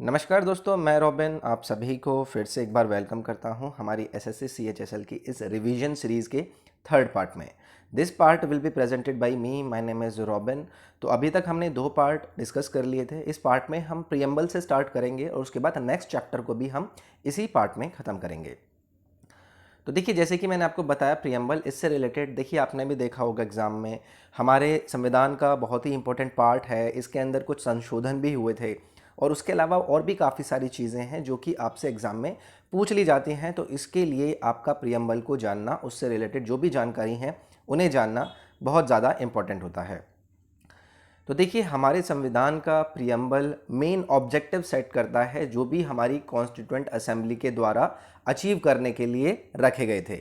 नमस्कार दोस्तों, मैं रॉबिन आप सभी को फिर से एक बार वेलकम करता हूं हमारी एसएससी सीएचएसएल की इस रिवीजन सीरीज़ के थर्ड पार्ट में। This part will be presented by me, my name is robin. तो अभी तक हमने दो पार्ट डिस्कस कर लिए थे। इस पार्ट में हम प्रियम्बल से स्टार्ट करेंगे और उसके बाद नेक्स्ट चैप्टर को भी हम इसी पार्ट में ख़त्म करेंगे। तो देखिए, जैसे कि मैंने आपको बताया प्रियम्बल, इससे रिलेटेड देखिए आपने भी देखा होगा एग्ज़ाम में, हमारे संविधान का बहुत ही इंपॉर्टेंट पार्ट है। इसके अंदर कुछ संशोधन भी हुए थे और उसके अलावा और भी काफ़ी सारी चीज़ें हैं जो कि आपसे एग्ज़ाम में पूछ ली जाती हैं। तो इसके लिए आपका प्रियम्बल को जानना, उससे रिलेटेड जो भी जानकारी हैं उन्हें जानना बहुत ज़्यादा इम्पॉर्टेंट होता है। तो देखिए, हमारे संविधान का प्रियम्बल मेन ऑब्जेक्टिव सेट करता है जो भी हमारी कॉन्स्टिट्यूएंट असेंबली के द्वारा अचीव करने के लिए रखे गए थे।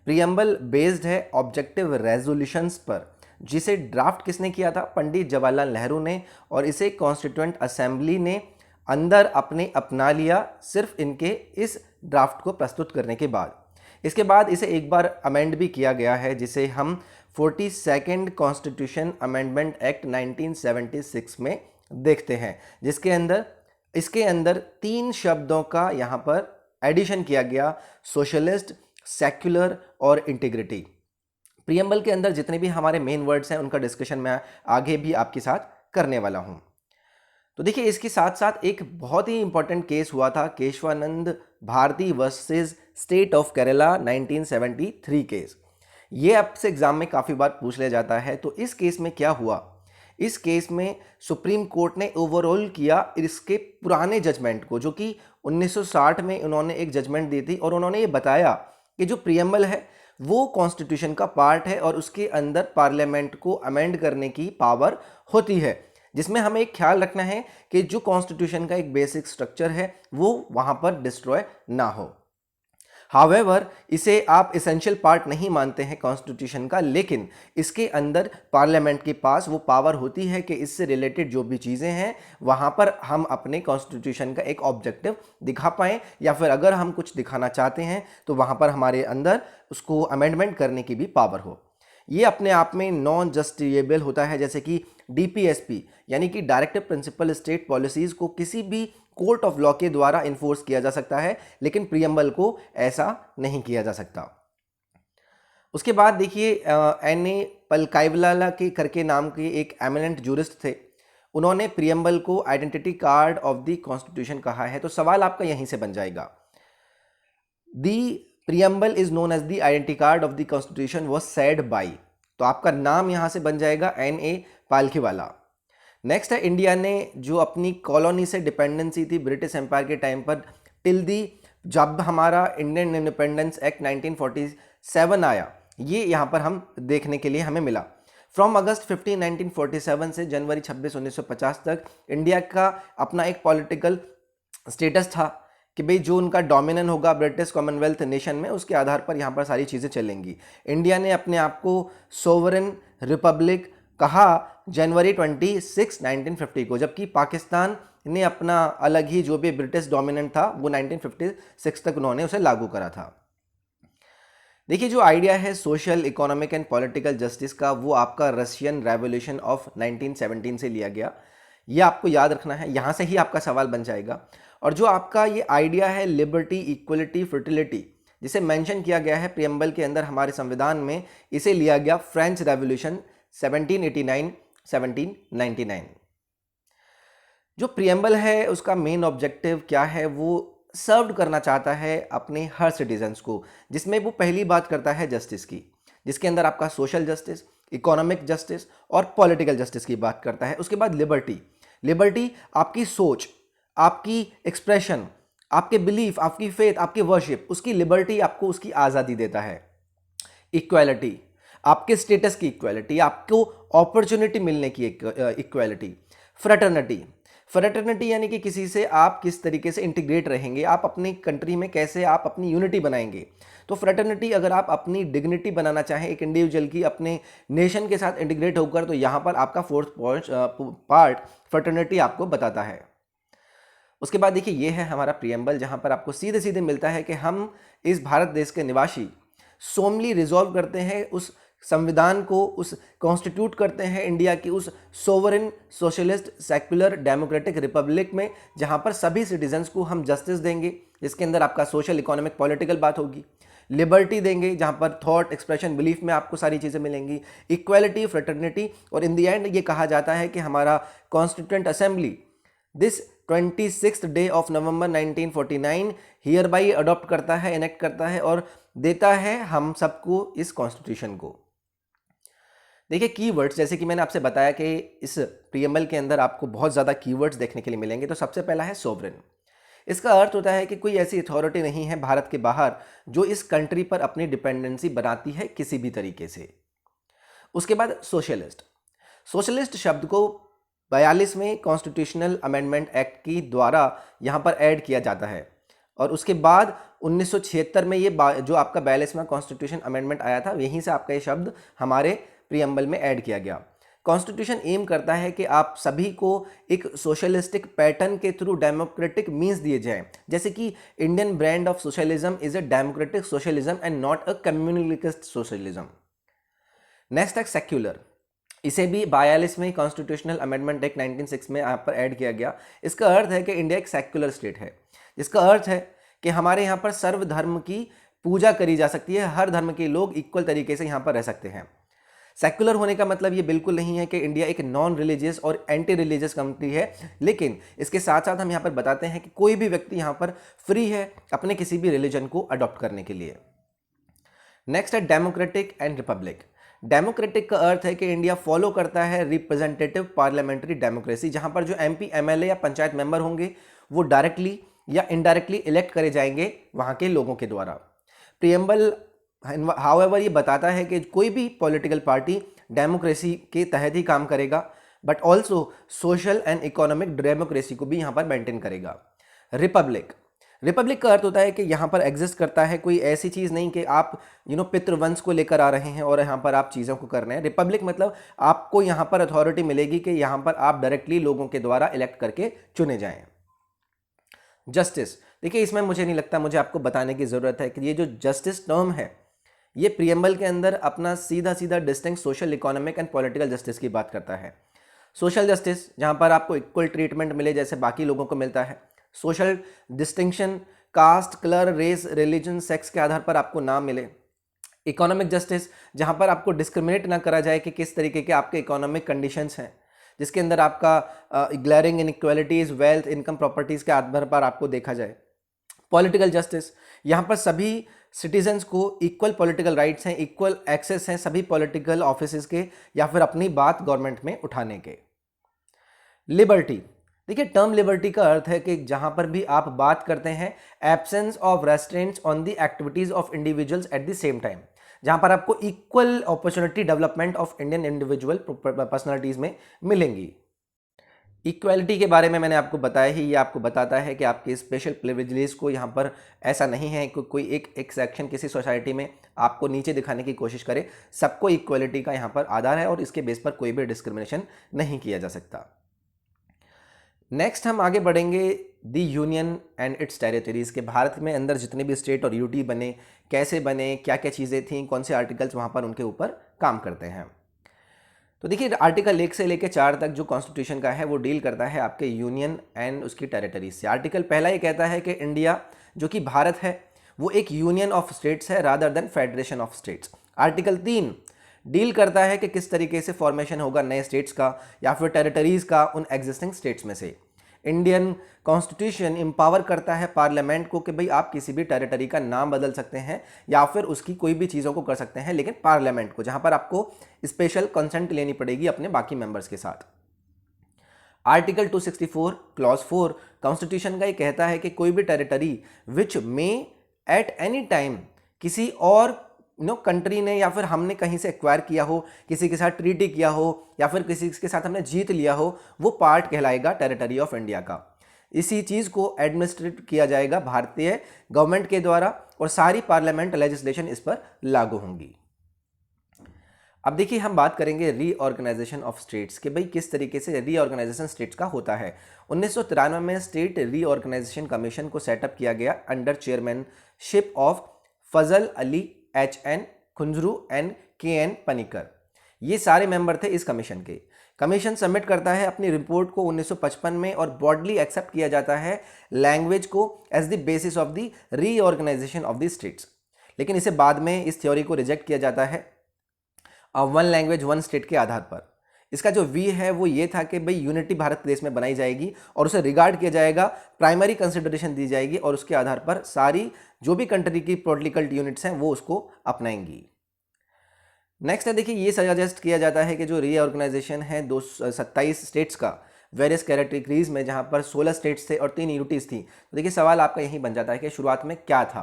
प्रियम्बल बेस्ड है ऑब्जेक्टिव रेजोल्यूशंस पर, जिसे ड्राफ्ट किसने किया था? पंडित जवाहरलाल नेहरू ने, और इसे कॉन्स्टिट्यूएंट असेंबली ने अंदर अपने अपना लिया सिर्फ इनके इस ड्राफ्ट को प्रस्तुत करने के बाद। इसके बाद इसे एक बार अमेंड भी किया गया है, जिसे हम 42nd कॉन्स्टिट्यूशन अमेंडमेंट एक्ट 1976 में देखते हैं, जिसके अंदर इसके अंदर 3 शब्दों का यहाँ पर एडिशन किया गया: सोशलिस्ट, सेक्युलर और इंटीग्रिटी। प्रियम्बल के अंदर जितने भी हमारे मेन वर्ड्स हैं उनका डिस्कशन मैं आगे भी आपके साथ करने वाला हूँ। तो देखिए, इसके साथ साथ एक बहुत ही इंपॉर्टेंट केस हुआ था, Keshavananda Bharati versus state of Kerala 1973 case. ये आपसे एग्जाम में काफ़ी बार पूछ लिया जाता है। तो इस केस में क्या हुआ? इस केस में सुप्रीम कोर्ट ने ओवरऑल किया इसके पुराने जजमेंट को, जो कि 1960 में उन्होंने एक जजमेंट दी थी, और उन्होंने ये बताया कि जो प्रियम्बल है वो कॉन्स्टिट्यूशन का पार्ट है और उसके अंदर पार्लियामेंट को अमेंड करने की पावर होती है, जिसमें हमें एक ख्याल रखना है कि जो कॉन्स्टिट्यूशन का एक बेसिक स्ट्रक्चर है वो वहां पर डिस्ट्रॉय ना हो। हावेवर, इसे आप इसेंशियल पार्ट नहीं मानते हैं कॉन्स्टिट्यूशन का, लेकिन इसके अंदर पार्लियामेंट के पास वो पावर होती है कि इससे रिलेटेड जो भी चीज़ें हैं वहाँ पर हम अपने कॉन्स्टिट्यूशन का एक ऑब्जेक्टिव दिखा पाएँ, या फिर अगर हम कुछ दिखाना चाहते हैं तो वहाँ पर हमारे अंदर उसको अमेंडमेंट करने की भी पावर हो। ये अपने आप में नॉन जस्टिफिएबल होता है, जैसे कि डीपीएसपी यानी कि डायरेक्टिव प्रिंसिपल स्टेट पॉलिसीज़ को किसी भी कोर्ट ऑफ लॉ के द्वारा इन्फोर्स किया जा सकता है, लेकिन प्रियम्बल को ऐसा नहीं किया जा सकता। उसके बाद देखिए, एन ए पलकाइवलाला के करके नाम के एक एमिनेंट जूरिस्ट थे। उन्होंने प्रियम्बल को identity card of the constitution कहा है। तो सवाल आपका यहीं से बन जाएगा, the preamble is known as the identity card of the constitution was said by. तो आपका नाम यहां से बन जाएगा एन ए पालखीवाला। नेक्स्ट है, इंडिया ने जो अपनी कॉलोनी से डिपेंडेंसी थी ब्रिटिश एम्पायर के टाइम पर, टिल दी जब हमारा इंडियन इंडिपेंडेंस एक्ट 1947 आया, ये यहाँ पर हम देखने के लिए हमें मिला। फ्रॉम अगस्त 15 1947 से जनवरी 26 1950 तक इंडिया का अपना एक पॉलिटिकल स्टेटस था कि भाई जो उनका डोमिनेंस होगा ब्रिटिश कॉमनवेल्थ नेशन में, उसके आधार पर यहाँ पर सारी चीज़ें चलेंगी। इंडिया ने अपने आप को सोवरेन रिपब्लिक कहा जनवरी 26 1950 को, जबकि पाकिस्तान ने अपना अलग ही जो भी ब्रिटिश डोमिनेंट था वो 1956 तक उन्होंने उसे लागू करा था। देखिए, जो आइडिया है social, economic and political justice का, वो आपका रशियन रेवोल्यूशन ऑफ 1917 से लिया गया। ये आपको याद रखना है, यहाँ से ही आपका सवाल बन जाएगा। और जो आपका ये आइडिया है लिबर्टी, इक्वलिटी, फर्टिलिटी, जिसे मेंशन किया गया है प्रियम्बल के अंदर हमारे संविधान में, इसे लिया गया फ्रेंच रेवोल्यूशन 1789 1799। जो प्रियम्बल है उसका मेन ऑब्जेक्टिव क्या है? वो सर्व करना चाहता है अपने हर सिटीजन्स को, जिसमें वो पहली बात करता है जस्टिस की, जिसके अंदर आपका सोशल जस्टिस, इकोनॉमिक जस्टिस और पॉलिटिकल जस्टिस की बात करता है। उसके बाद लिबर्टी, लिबर्टी आपकी सोच, आपकी एक्सप्रेशन, आपके बिलीफ, आपकी फेथ, आपकी वर्शिप, उसकी लिबर्टी आपको उसकी आज़ादी देता है। इक्वालिटी, आपके स्टेटस की इक्वालिटी, आपको अपॉर्चुनिटी मिलने की इक्वालिटी। फ्रेटर्निटी, फ्रेटर्निटी यानी कि किसी से आप किस तरीके से इंटीग्रेट रहेंगे, आप अपनी कंट्री में कैसे आप अपनी यूनिटी बनाएंगे। तो फ्रेटर्निटी, अगर आप अपनी डिग्निटी बनाना चाहें एक इंडिविजुअल की अपने नेशन के साथ इंटीग्रेट होकर, तो यहाँ पर आपका फोर्थ पार्ट फ्रेटर्निटी आपको बताता है। उसके बाद देखिए, ये है हमारा प्रियम्बल, जहाँ पर आपको सीधे सीधे मिलता है कि हम इस भारत देश के निवासी सोमली रिजॉल्व करते हैं उस संविधान को उस कॉन्स्टिट्यूट करते हैं इंडिया की उस sovereign socialist secular democratic Republic में, जहां पर सभी सिटीजन्स को हम जस्टिस देंगे, जिसके अंदर आपका सोशल इकोनॉमिक पॉलिटिकल बात होगी, लिबर्टी देंगे जहां पर थॉट एक्सप्रेशन बिलीफ में आपको सारी चीज़ें मिलेंगी, इक्वालिटी फ्रेटर्निटी, और इन द एंड ये कहा जाता है कि हमारा constituent assembly this 26th day of November 1949 here by adopt करता है, इनेक्ट करता है और देता है हम सबको इस कॉन्स्टिट्यूशन को। देखिए कीवर्ड्स, जैसे कि मैंने आपसे बताया कि इस प्रीएम्बल के अंदर आपको बहुत ज़्यादा कीवर्ड्स देखने के लिए मिलेंगे। तो सबसे पहला है सोवरेन। इसका अर्थ होता है कि कोई ऐसी अथॉरिटी नहीं है भारत के बाहर जो इस कंट्री पर अपनी डिपेंडेंसी बनाती है किसी भी तरीके से। उसके बाद सोशलिस्ट। सोशलिस्ट शब्द को 42वें कॉन्स्टिट्यूशनल अमेंडमेंट एक्ट की द्वारा यहाँ पर ऐड किया जाता है और उसके बाद 1976 में ये जो आपका 42वां कॉन्स्टिट्यूशन अमेंडमेंट आया था, यहीं से आपका ये शब्द हमारे प्रीएम्बल में ऐड किया गया। कॉन्स्टिट्यूशन एम करता है कि आप सभी को एक सोशलिस्टिक पैटर्न के थ्रू डेमोक्रेटिक मीन्स दिए जाएं, जैसे कि Indian brand of socialism is a democratic socialism and not a communalist socialism. Next है सेक्युलर। इसे भी 42वें कॉन्स्टिट्यूशनल अमेंडमेंट एक्ट 1906 में यहाँ पर ऐड किया गया। इसका अर्थ है कि इंडिया एक सेक्युलर स्टेट है, जिसका अर्थ है कि हमारे यहाँ पर सर्वधर्म की पूजा करी जा सकती है, हर धर्म के लोग इक्वल तरीके से यहाँ पर रह सकते हैं। सेक्युलर होने का मतलब ये बिल्कुल नहीं है कि इंडिया एक नॉन रिलीजियस और एंटी रिलीजियस कंट्री है, लेकिन इसके साथ साथ हम यहाँ पर बताते हैं कि कोई भी व्यक्ति यहाँ पर फ्री है अपने किसी भी रिलीजन को अडॉप्ट करने के लिए। नेक्स्ट है डेमोक्रेटिक एंड रिपब्लिक। डेमोक्रेटिक का अर्थ है कि इंडिया फॉलो करता है रिप्रेजेंटेटिव पार्लियामेंट्री डेमोक्रेसी, जहां पर जो एमपी, एमएलए या पंचायत मेंबर होंगे वो डायरेक्टली या इनडायरेक्टली इलेक्ट करे जाएंगे वहां के लोगों के द्वारा। प्रीएम्बल हाउएवर ये बताता है कि कोई भी पॉलिटिकल पार्टी डेमोक्रेसी के तहत ही काम करेगा, but also social and economic democracy को भी यहाँ पर मेंटेन करेगा। रिपब्लिक। रिपब्लिक का अर्थ होता है कि यहाँ पर एग्जिस्ट करता है कोई ऐसी चीज़ नहीं कि आप पितृवंश को लेकर आ रहे हैं और यहाँ पर आप चीज़ों को कर रहे हैं। रिपब्लिक मतलब आपको यहाँ पर अथॉरिटी मिलेगी कि यहाँ पर आप डायरेक्टली लोगों के द्वारा इलेक्ट करके चुने जाएं। जस्टिस। देखिए इसमें मुझे नहीं लगता मुझे आपको बताने की ज़रूरत है कि ये जो जस्टिस टर्म है ये प्रीएम्बल के अंदर अपना सीधा सीधा distinct social, economic and political justice की बात करता है। सोशल जस्टिस जहाँ पर आपको इक्वल ट्रीटमेंट मिले जैसे बाकी लोगों को मिलता है। Social distinction caste, colour, race, religion, sex के आधार पर आपको ना मिले। इकोनॉमिक जस्टिस जहाँ पर आपको डिस्क्रिमिनेट ना करा जाए कि किस तरीके के आपके इकोनॉमिक कंडीशंस हैं, जिसके अंदर आपका glaring inequalities, wealth, income, properties के आधार पर आपको देखा जाए। पॉलिटिकल जस्टिस यहाँ पर सभी सिटीजन्स को इक्वल पॉलिटिकल राइट्स हैं, इक्वल एक्सेस हैं सभी पॉलिटिकल ऑफिसेज के या फिर अपनी बात गवर्नमेंट में उठाने के। लिबर्टी। देखिए टर्म लिबर्टी का अर्थ है कि जहां पर भी आप बात करते हैं absence of restraints on the activities of individuals at the same time, जहां पर आपको equal opportunity development of Indian individual personalities में मिलेंगी। इक्वालिटी के बारे में मैंने आपको बताया ही, ये आपको बताता है कि आपके स्पेशल प्रिविलेज को यहाँ पर ऐसा नहीं है कि कोई एक सेक्शन किसी सोसाइटी में आपको नीचे दिखाने की कोशिश करे। सबको इक्वालिटी का यहाँ पर आधार है और इसके बेस पर कोई भी डिस्क्रिमिनेशन नहीं किया जा सकता। नेक्स्ट हम आगे बढ़ेंगे the union and it's territories के भारत में अंदर जितने भी स्टेट और यूटी बने, कैसे बने, क्या क्या चीज़ें थी, कौन से आर्टिकल्स वहाँ पर उनके ऊपर काम करते हैं। तो देखिए आर्टिकल 1 से लेकर 4 तक जो कॉन्स्टिट्यूशन का है वो डील करता है आपके यूनियन एंड उसकी टेरिटरीज से। आर्टिकल पहला ये कहता है कि इंडिया जो कि भारत है वो एक यूनियन ऑफ स्टेट्स है rather than federation of states. Article 3 deal करता है कि किस तरीके से फॉर्मेशन होगा नए स्टेट्स का या फिर टेरिटरीज का उन एग्जिस्टिंग स्टेट्स में से। इंडियन कॉन्स्टिट्यूशन एम्पावर करता है पार्लियामेंट को कि भाई आप किसी भी टेरिटरी का नाम बदल सकते हैं या फिर उसकी कोई भी चीज़ों को कर सकते हैं, लेकिन पार्लियामेंट को, जहां पर आपको स्पेशल कंसेंट लेनी पड़ेगी अपने बाकी मेंबर्स के साथ। आर्टिकल 264 क्लॉज 4 कॉन्स्टिट्यूशन का ये कहता है कि कोई भी territory which may at any time किसी और कंट्री ने या फिर हमने कहीं से एक्वायर किया हो, किसी के साथ ट्रीटी किया हो या फिर किसी के साथ हमने जीत लिया हो, वो पार्ट कहलाएगा टेरिटरी ऑफ इंडिया का। इसी चीज़ को एडमिनिस्ट्रेट किया जाएगा भारतीय गवर्नमेंट के द्वारा और सारी पार्लियामेंट लेजिस्लेशन इस पर लागू होंगी। अब देखिए हम बात करेंगे रीऑर्गेनाइजेशन ऑफ स्टेट्स के भाई किस तरीके से रीऑर्गेनाइजेशन स्टेट्स का होता है। 1993 में स्टेट रीऑर्गेनाइजेशन कमीशन को सेटअप किया गया under chairmanship of Fazal Ali HN Kunzru and KN Panikkar, ये सारे मेंबर थे इस कमीशन के। कमीशन सबमिट करता है अपनी रिपोर्ट को 1955 में और ब्रॉडली एक्सेप्ट किया जाता है लैंग्वेज को as the basis of the reorganisation of the states. लेकिन इसे बाद में इस थ्योरी को रिजेक्ट किया जाता है वन लैंग्वेज वन स्टेट के आधार पर। इसका जो वी है वो ये था कि भाई यूनिटी भारत देश में बनाई जाएगी और उसे रिगार्ड किया जाएगा, प्राइमरी कंसिडरेशन दी जाएगी और उसके आधार पर सारी जो भी कंट्री की पॉलिटिकल यूनिट्स हैं वो उसको अपनाएंगी। नेक्स्ट है, देखिए ये सजेस्ट किया जाता है कि जो रीऑर्गेनाइजेशन है 27 स्टेट्स का वेरियस कैटेगरीज में, जहाँ पर 16 स्टेट्स थे और 3 यूटीज थी। तो देखिए सवाल आपका यही बन जाता है कि शुरुआत में क्या था।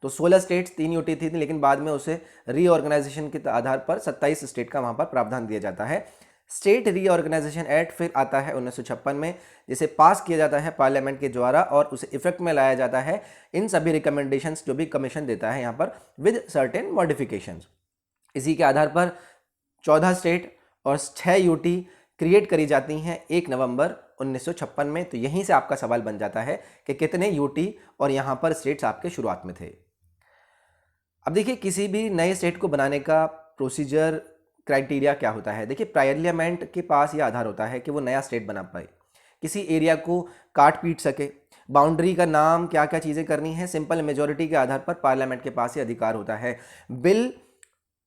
तो 16 स्टेट्स 3 यूटी थी, लेकिन बाद में उसे रीऑर्गेनाइजेशन के आधार पर 27 स्टेट का वहाँ पर प्रावधान दिया जाता है। स्टेट रीऑर्गेनाइजेशन एक्ट फिर आता है 1956 में, जिसे पास किया जाता है पार्लियामेंट के द्वारा और उसे इफेक्ट में लाया जाता है इन सभी रिकमेंडेशंस जो भी कमीशन देता है यहाँ पर विद सर्टेन मॉडिफिकेशंस। इसी के आधार पर 14 स्टेट और 6 यूटी क्रिएट करी जाती हैं 1 नवंबर 1956 में। तो यहीं से आपका सवाल बन जाता है कि कितने यूटी और यहाँ पर स्टेट्स आपके शुरुआत में थे। अब देखिए किसी भी नए स्टेट को बनाने का प्रोसीजर क्राइटेरिया क्या होता है। देखिए पार्लियामेंट के पास ये आधार होता है कि वो नया स्टेट बना पाए, किसी एरिया को काट पीट सके, बाउंड्री का नाम क्या क्या चीज़ें करनी है, सिंपल मेजॉरिटी के आधार पर पार्लियामेंट के पास ये अधिकार होता है। बिल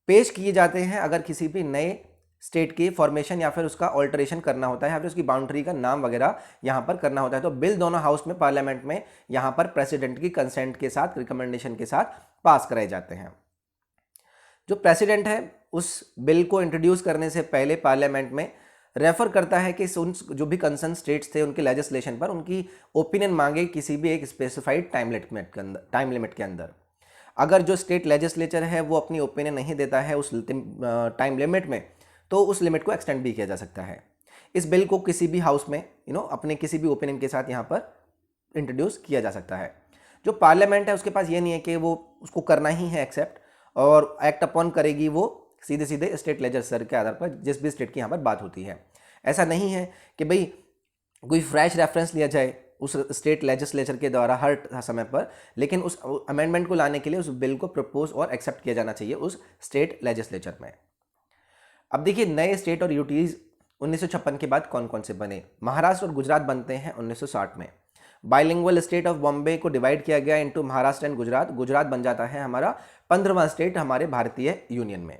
पेश किए जाते हैं अगर किसी भी नए स्टेट की फॉर्मेशन या फिर उसका ऑल्टरेशन करना होता है या फिर उसकी बाउंड्री का नाम वगैरह यहाँ पर करना होता है। तो बिल दोनों हाउस में पार्लियामेंट में यहाँ पर प्रेसिडेंट की कंसेंट के साथ, रिकमेंडेशन के साथ पास कराए जाते हैं। जो प्रेसिडेंट है उस बिल को इंट्रोड्यूस करने से पहले पार्लियामेंट में रेफर करता है कि उन जो भी कंसर्न स्टेट्स थे उनके लेजिस्लेशन पर उनकी ओपिनियन मांगे किसी भी एक स्पेसिफाइड टाइम लिमिट के अंदर। अगर जो स्टेट लेजिस्लेचर है वो अपनी ओपिनियन नहीं देता है उस टाइम लिमिट में, तो उस लिमिट को एक्सटेंड भी किया जा सकता है। इस बिल को किसी भी हाउस में अपने किसी भी ओपिनियन के साथ यहाँ पर इंट्रोड्यूस किया जा सकता है। जो पार्लियामेंट है उसके पास ये नहीं है कि वो उसको करना ही है एक्सेप्ट और एक्ट अपॉन करेगी वो सीधे सीधे स्टेट लेजिस्लेचर के आधार पर जिस भी स्टेट की यहाँ पर बात होती है। ऐसा नहीं है कि भाई कोई फ्रेश रेफरेंस लिया जाए उस स्टेट लेजिस्लेचर के द्वारा हर समय पर, लेकिन उस अमेंडमेंट को लाने के लिए उस बिल को प्रपोज और एक्सेप्ट किया जाना चाहिए उस स्टेट लेजिस्लेचर में। अब देखिए नए स्टेट और यूटीज 1956 के बाद कौन कौन से बने। महाराष्ट्र और गुजरात बनते हैं 1960 में। बाइलिंगुअल स्टेट ऑफ बॉम्बे को डिवाइड किया गया इनटू महाराष्ट्र एंड गुजरात। गुजरात बन जाता है हमारा 15वां स्टेट हमारे भारतीय यूनियन में।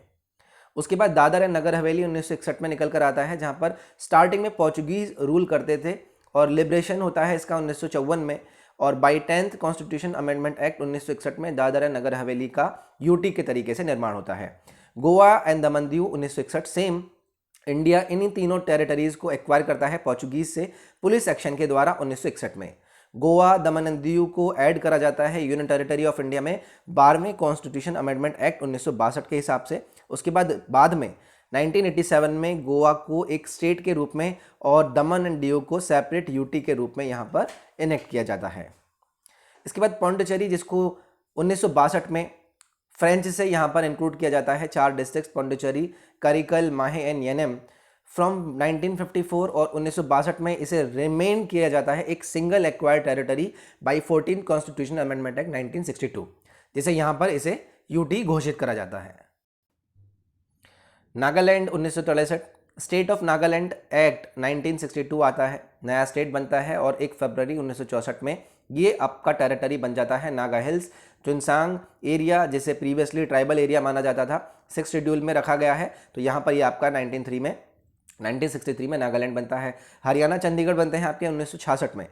उसके बाद दादर एंड नगर हवेली 1961 में निकल कर आता है, जहां पर स्टार्टिंग में पोर्चुगीज रूल करते थे और लिबरेशन होता है इसका 1954 में। और by 10th constitution amendment act 1961 में दादर एंड नगर हवेली का यूटी के तरीके से निर्माण होता है। Goa and Daman Diu 1961 same. India इन्हीं तीनों टेरिटरीज को एक्वायर करता है पोर्चुगीज से पुलिस एक्शन के द्वारा 1961 में। गोवा दमन एंड दीव को ऐड करा जाता है यूनियन टेरिटरी ऑफ इंडिया में 12वें कॉन्स्टिट्यूशन अमेंडमेंट एक्ट 1962 के हिसाब से। उसके बाद में 1987 में गोवा को एक स्टेट के रूप में और दमन एंड दीव को सेपरेट यूटी के रूप में यहाँ पर इनेक्ट किया जाता है। इसके बाद पौंडीचेरी, जिसको 1962 में फ्रेंच से यहाँ पर इंक्लूड किया जाता है 4 डिस्ट्रिक्ट पौंडीचेरी, करिकल, माहे एंड येनेम फ्रॉम 1954 और 1962 में इसे रिमेन किया जाता है एक single acquired territory by 14 constitution amendment act 1962, जिसे यहाँ पर इसे यूटी घोषित करा जाता है। Nagaland 1963, state of Nagaland act 1962 आता है, नया स्टेट बनता है और 1 फरवरी 1964 में ये आपका टेरिटरी बन जाता है नागा हिल्स। चुनसांग एरिया, जिसे प्रीवियसली ट्राइबल एरिया माना जाता था, 6 शेड्यूल में रखा गया है। तो यहाँ पर ये आपका 1963 में नागालैंड बनता है। हरियाणा चंडीगढ़ बनते हैं आपके 1966 में।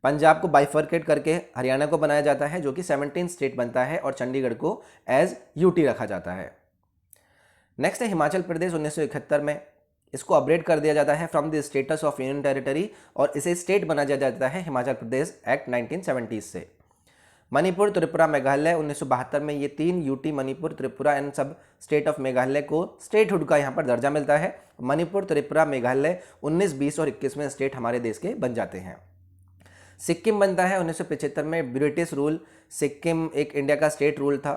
पंजाब को बाइफर्केट करके हरियाणा को बनाया जाता है, जो कि 17 स्टेट बनता है और चंडीगढ़ को एज यूटी रखा जाता है। नेक्स्ट है हिमाचल प्रदेश 1971 में। इसको अपग्रेड कर दिया जाता है from the status of union territory और इसे स्टेट बना दिया जाता है हिमाचल प्रदेश एक्ट 1970 से। मणिपुर, त्रिपुरा, मेघालय 1972 में ये 3 यूटी मणिपुर, त्रिपुरा एंड सब स्टेट ऑफ मेघालय को स्टेटहुड का यहाँ पर दर्जा मिलता है। मणिपुर, त्रिपुरा, मेघालय 19, 20 और 21वें स्टेट हमारे देश के बन जाते हैं। सिक्किम बनता है 1975 में। ब्रिटिश रूल, सिक्किम एक इंडिया का स्टेट रूल था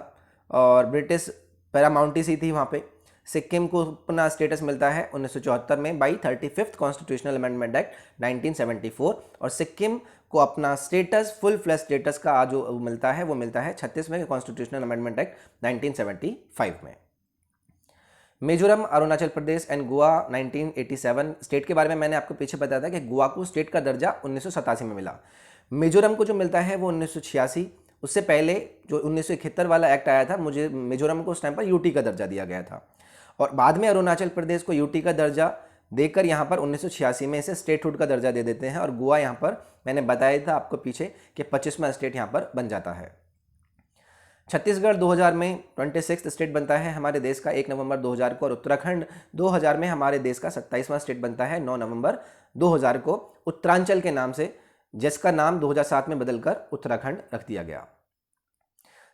और ब्रिटिश पैरामाउंटी सी थी वहाँ पे। सिक्किम को अपना स्टेटस मिलता है 1974 में by 35th constitutional amendment act 1974 और सिक्किम को अपना स्टेटस फुल फ्लैश स्टेटस का जो मिलता है वो मिलता है 36वें कॉन्स्टिट्यूशनल अमेंडमेंट एक्ट 1975 में। मिजोरम, अरुणाचल प्रदेश एंड गोवा 1987। स्टेट के बारे में मैंने आपको पीछे बताया था कि गोवा को स्टेट का दर्जा 1987 में मिला। मिजोरम को जो मिलता है वो 1986। उससे पहले जो 1971 वाला एक्ट आया था, मुझे मिजोरम को उस टाइम पर यूटी का दर्जा दिया गया था, और बाद में अरुणाचल प्रदेश को यूटी का दर्जा देकर यहाँ पर 1986 में इसे स्टेटहुड का दर्जा दे देते हैं, और गोवा यहाँ पर मैंने बताया था आपको पीछे कि 25वां स्टेट यहाँ पर बन जाता है। छत्तीसगढ़ 2000 में 26वां स्टेट बनता है हमारे देश का 1 नवंबर 2000 को, और उत्तराखंड 2000 में हमारे देश का 27वां स्टेट बनता है 9 नवंबर 2000 को, उत्तरांचल के नाम से, जिसका नाम 2007 में बदलकर उत्तराखंड रख दिया गया।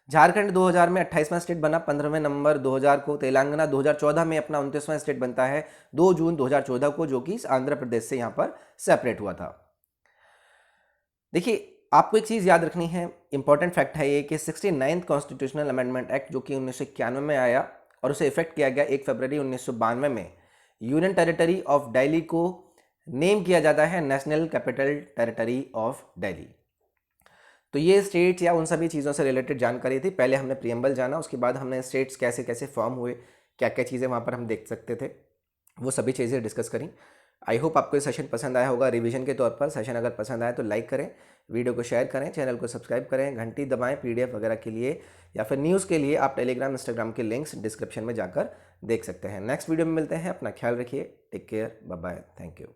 झारखंड 2000 में 28वां स्टेट बना 15 नवंबर 2000 को। तेलंगाना 2014 में अपना 29वां स्टेट बनता है 2 जून 2014 को, जो कि आंध्र प्रदेश से यहाँ पर सेपरेट हुआ था। देखिए, आपको एक चीज़ याद रखनी है, इंपॉर्टेंट फैक्ट है ये कि 69th कॉन्स्टिट्यूशनल अमेंडमेंट एक्ट जो कि 1991 में आया और उसे इफेक्ट किया गया 1 फरवरी 1992 में, यूनियन टेरिटरी ऑफ दिल्ली को नेम किया जाता है national capital territory of Delhi. तो ये स्टेट्स या उन सभी चीज़ों से रिलेटेड जानकारी थी। पहले हमने प्रियम्बल जाना, उसके बाद हमने स्टेट्स कैसे कैसे फॉर्म हुए, क्या क्या चीज़ें वहाँ पर हम देख सकते थे, वो सभी चीज़ें डिस्कस करी। आई होप आपको ये सेशन पसंद आया होगा रिवीजन के तौर पर। सेशन अगर पसंद आए तो लाइक करें, वीडियो को शेयर करें, चैनल को सब्सक्राइब करें, घंटी दबाएं। पीडीएफ वगैरह के लिए या फिर न्यूज़ के लिए आप टेलीग्राम, इंस्टाग्राम के लिंक्स डिस्क्रिप्शन में जाकर देख सकते हैं। नेक्स्ट वीडियो में मिलते हैं। अपना ख्याल रखिए। Take care, bye bye, thank you.